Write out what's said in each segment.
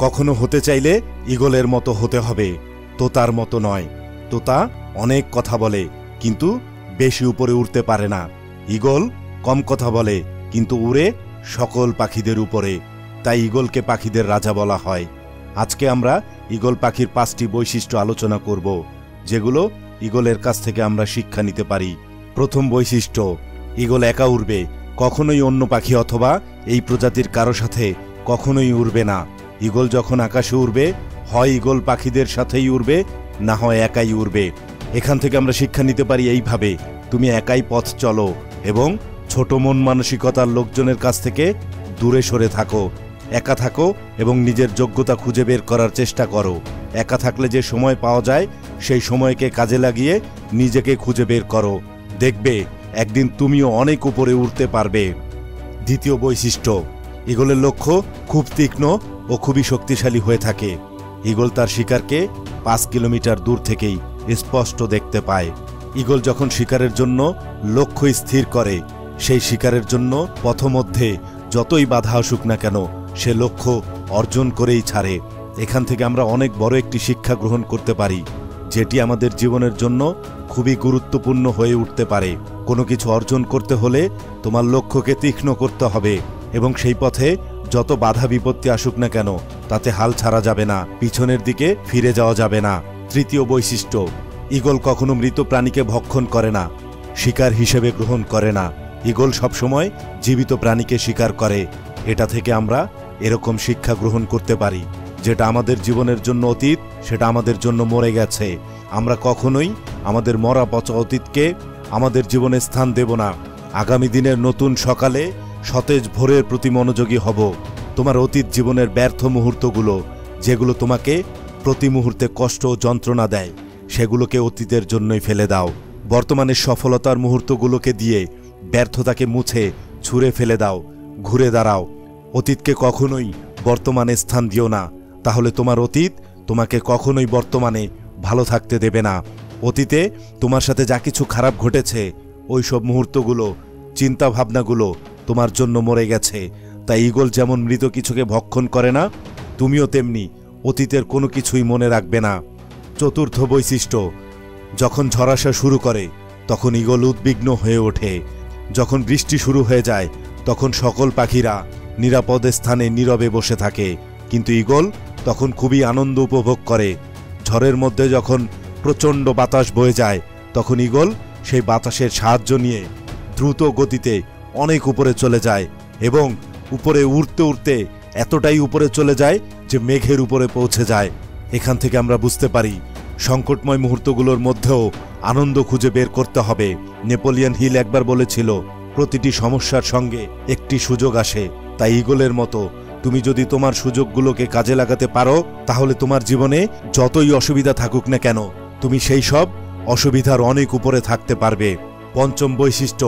কখনো হতে চাইলে ঈগলের মতো হতে হবে, তোতার মতো নয়। তোতা অনেক কথা বলে কিন্তু বেশি উপরে উঠতে পারে না। ঈগল কম কথা বলে কিন্তু উড়ে সকল পাখিদের উপরে, তাই ঈগলকে পাখিদের রাজা বলা হয়। আজকে আমরা ঈগল পাখির 5টি বৈশিষ্ট্য আলোচনা করব, যেগুলো ঈগলের কাছ থেকে আমরা শিক্ষা নিতে পারি। প্রথম বৈশিষ্ট্য, ঈগল একা উড়বে, কখনোই অন্য পাখি অথবা এই প্রজাতির কারো সাথে কখনোই উড়বে না। ঈগল যখন আকাশে উড়বে, হয় ঈগল পাখিদের সাথেই উড়বে, না হয় একাই উড়বে। এখান থেকে আমরা শিক্ষা নিতে পারি এইভাবে, তুমি একাই পথ চলো এবং ছোট মন মানসিকতার লোকজনের কাছ থেকে দূরে সরে থাকো। একা থাকো এবং নিজের যোগ্যতা খুঁজে বের করার চেষ্টা করো। একা থাকলে যে সময় পাওয়া যায় সেই সময়কে কাজে লাগিয়ে নিজেকে খুঁজে বের করো, দেখবে একদিন তুমিও অনেক উপরে উঠতে পারবে। দ্বিতীয় বৈশিষ্ট্য, ঈগলের লক্ষ্য খুব তীক্ষ্ণ ও খুবই শক্তিশালী হয়ে থাকে। ঈগল তার শিকারকে 5 কিলোমিটার দূর থেকেই স্পষ্ট দেখতে পায়। ঈগল যখন শিকারের জন্য লক্ষ্য স্থির করে, সেই শিকারের জন্য পথমধ্যে যতই বাধা আসুক না কেন সে লক্ষ্য অর্জন করেই ছাড়ে। এখান থেকে আমরা অনেক বড় একটি শিক্ষা গ্রহণ করতে পারি, যেটি আমাদের জীবনের জন্য খুবই গুরুত্বপূর্ণ হয়ে উঠতে পারে। কোনো কিছু অর্জন করতে হলে তোমার লক্ষ্যকে তীক্ষ্ণ করতে হবে এবং সেই পথে যত বাধা বিপত্তি আসুক না কেন তাতে হাল ছাড়া যাবে না, পিছনের দিকে ফিরে যাওয়া যাবে না। তৃতীয় বৈশিষ্ট্য, ঈগল কখনো মৃত প্রাণীকে ভক্ষণ করে না, শিকার হিসেবে গ্রহণ করে না। ঈগল সবসময় জীবিত প্রাণীকে শিকার করে। এটা থেকে আমরা এরকম শিক্ষা গ্রহণ করতে পারি, যেটা আমাদের জীবনের জন্য অতীত সেটা আমাদের জন্য মরে গেছে। আমরা কখনোই আমাদের মরা পচা অতীতকে আমাদের জীবনে স্থান দেব না। আগামী দিনের নতুন সকালে সতেজ ভোরের প্রতি মনোযোগী হব। তোমার অতীত জীবনের ব্যর্থ মুহূর্তগুলো, যেগুলো তোমাকে প্রতি মুহূর্তে কষ্ট ও যন্ত্রণা দেয়, সেগুলোকে অতীতের জন্যই ফেলে দাও। বর্তমানের সফলতার মুহূর্তগুলোকে দিয়ে ব্যর্থতাকে মুছে ছুঁড়ে ফেলে দাও, ঘুরে দাঁড়াও। অতীতকে কখনোই বর্তমানে স্থান দিও না, তাহলে তোমার অতীত তোমাকে কখনোই বর্তমানে ভালো থাকতে দেবে না। অতীতে তোমার সাথে যা কিছু খারাপ ঘটেছে, ওই সব মুহূর্তগুলো, চিন্তা ভাবনাগুলো তোমার জন্য মরে গেছে। তাই ঈগল যেমন মৃত কিছুকে ভক্ষণ করে না, তুমিও তেমনি অতীতের কোনো কিছুই মনে রাখবে না। চতুর্থ বৈশিষ্ট্য, যখন ঝড় আসা শুরু করে তখন ঈগল উদ্বিগ্ন হয়ে ওঠে। যখন বৃষ্টি শুরু হয়ে যায় তখন সকল পাখিরা নিরাপদ স্থানে নীরবে বসে থাকে, কিন্তু ঈগল তখন খুবই আনন্দ উপভোগ করে। ঝড়ের মধ্যে যখন প্রচণ্ড বাতাস বয়ে যায় তখন ঈগল সেই বাতাসের সাহায্য নিয়ে দ্রুত গতিতে অনেক উপরে চলে যায় এবং উপরে উড়তে উড়তে এতটাই উপরে চলে যায় যে মেঘের উপরে পৌঁছে যায়। এখান থেকে আমরা বুঝতে পারি, সংকটময় মুহূর্তগুলোর মধ্যেও আনন্দ খুঁজে বের করতে হবে। নেপোলিয়ন হিল একবার বলেছিল, প্রতিটি সমস্যার সঙ্গে একটি সুযোগ আসে। তাই ঈগলের মতো তুমি যদি তোমার সুযোগগুলোকে কাজে লাগাতে পারো, তাহলে তোমার জীবনে যতই অসুবিধা থাকুক না কেন তুমি সেই সব অসুবিধার অনেক উপরে থাকতে পারবে। পঞ্চম বৈশিষ্ট্য,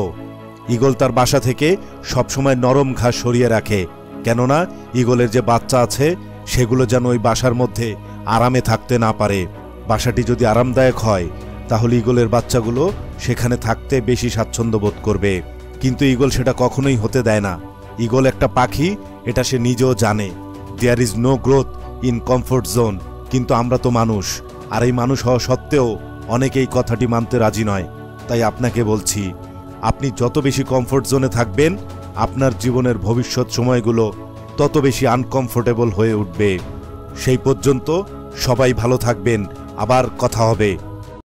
ঈগল তার বাসা থেকে সবসময় নরম ঘাস সরিয়ে রাখে, কেননা ঈগলের যে বাচ্চা আছে সেগুলো যেন ওই বাসার মধ্যে আরামে থাকতে না পারে। বাসাটি যদি আরামদায়ক হয় তাহলে ঈগলের বাচ্চাগুলো সেখানে থাকতে বেশি স্বাচ্ছন্দ্য বোধ করবে, কিন্তু ঈগল সেটা কখনোই হতে দেয় না। ঈগল একটা পাখি, এটা সে নিজেও জানে। There is no growth in comfort zone. কিন্তু আমরা তো মানুষ, আর এই মানুষ হওয়া সত্ত্বেও অনেকেই কথাটি মানতে রাজি নয়। তাই আপনাকে বলছি, আপনি যত বেশি কমফোর্ট জোনে থাকবেন, আপনার জীবনের ভবিষ্যৎ সময়গুলো তত বেশি আনকমফোর্টেবল হয়ে উঠবে। সেই পর্যন্ত সবাই ভালো থাকবেন, আবার কথা হবে।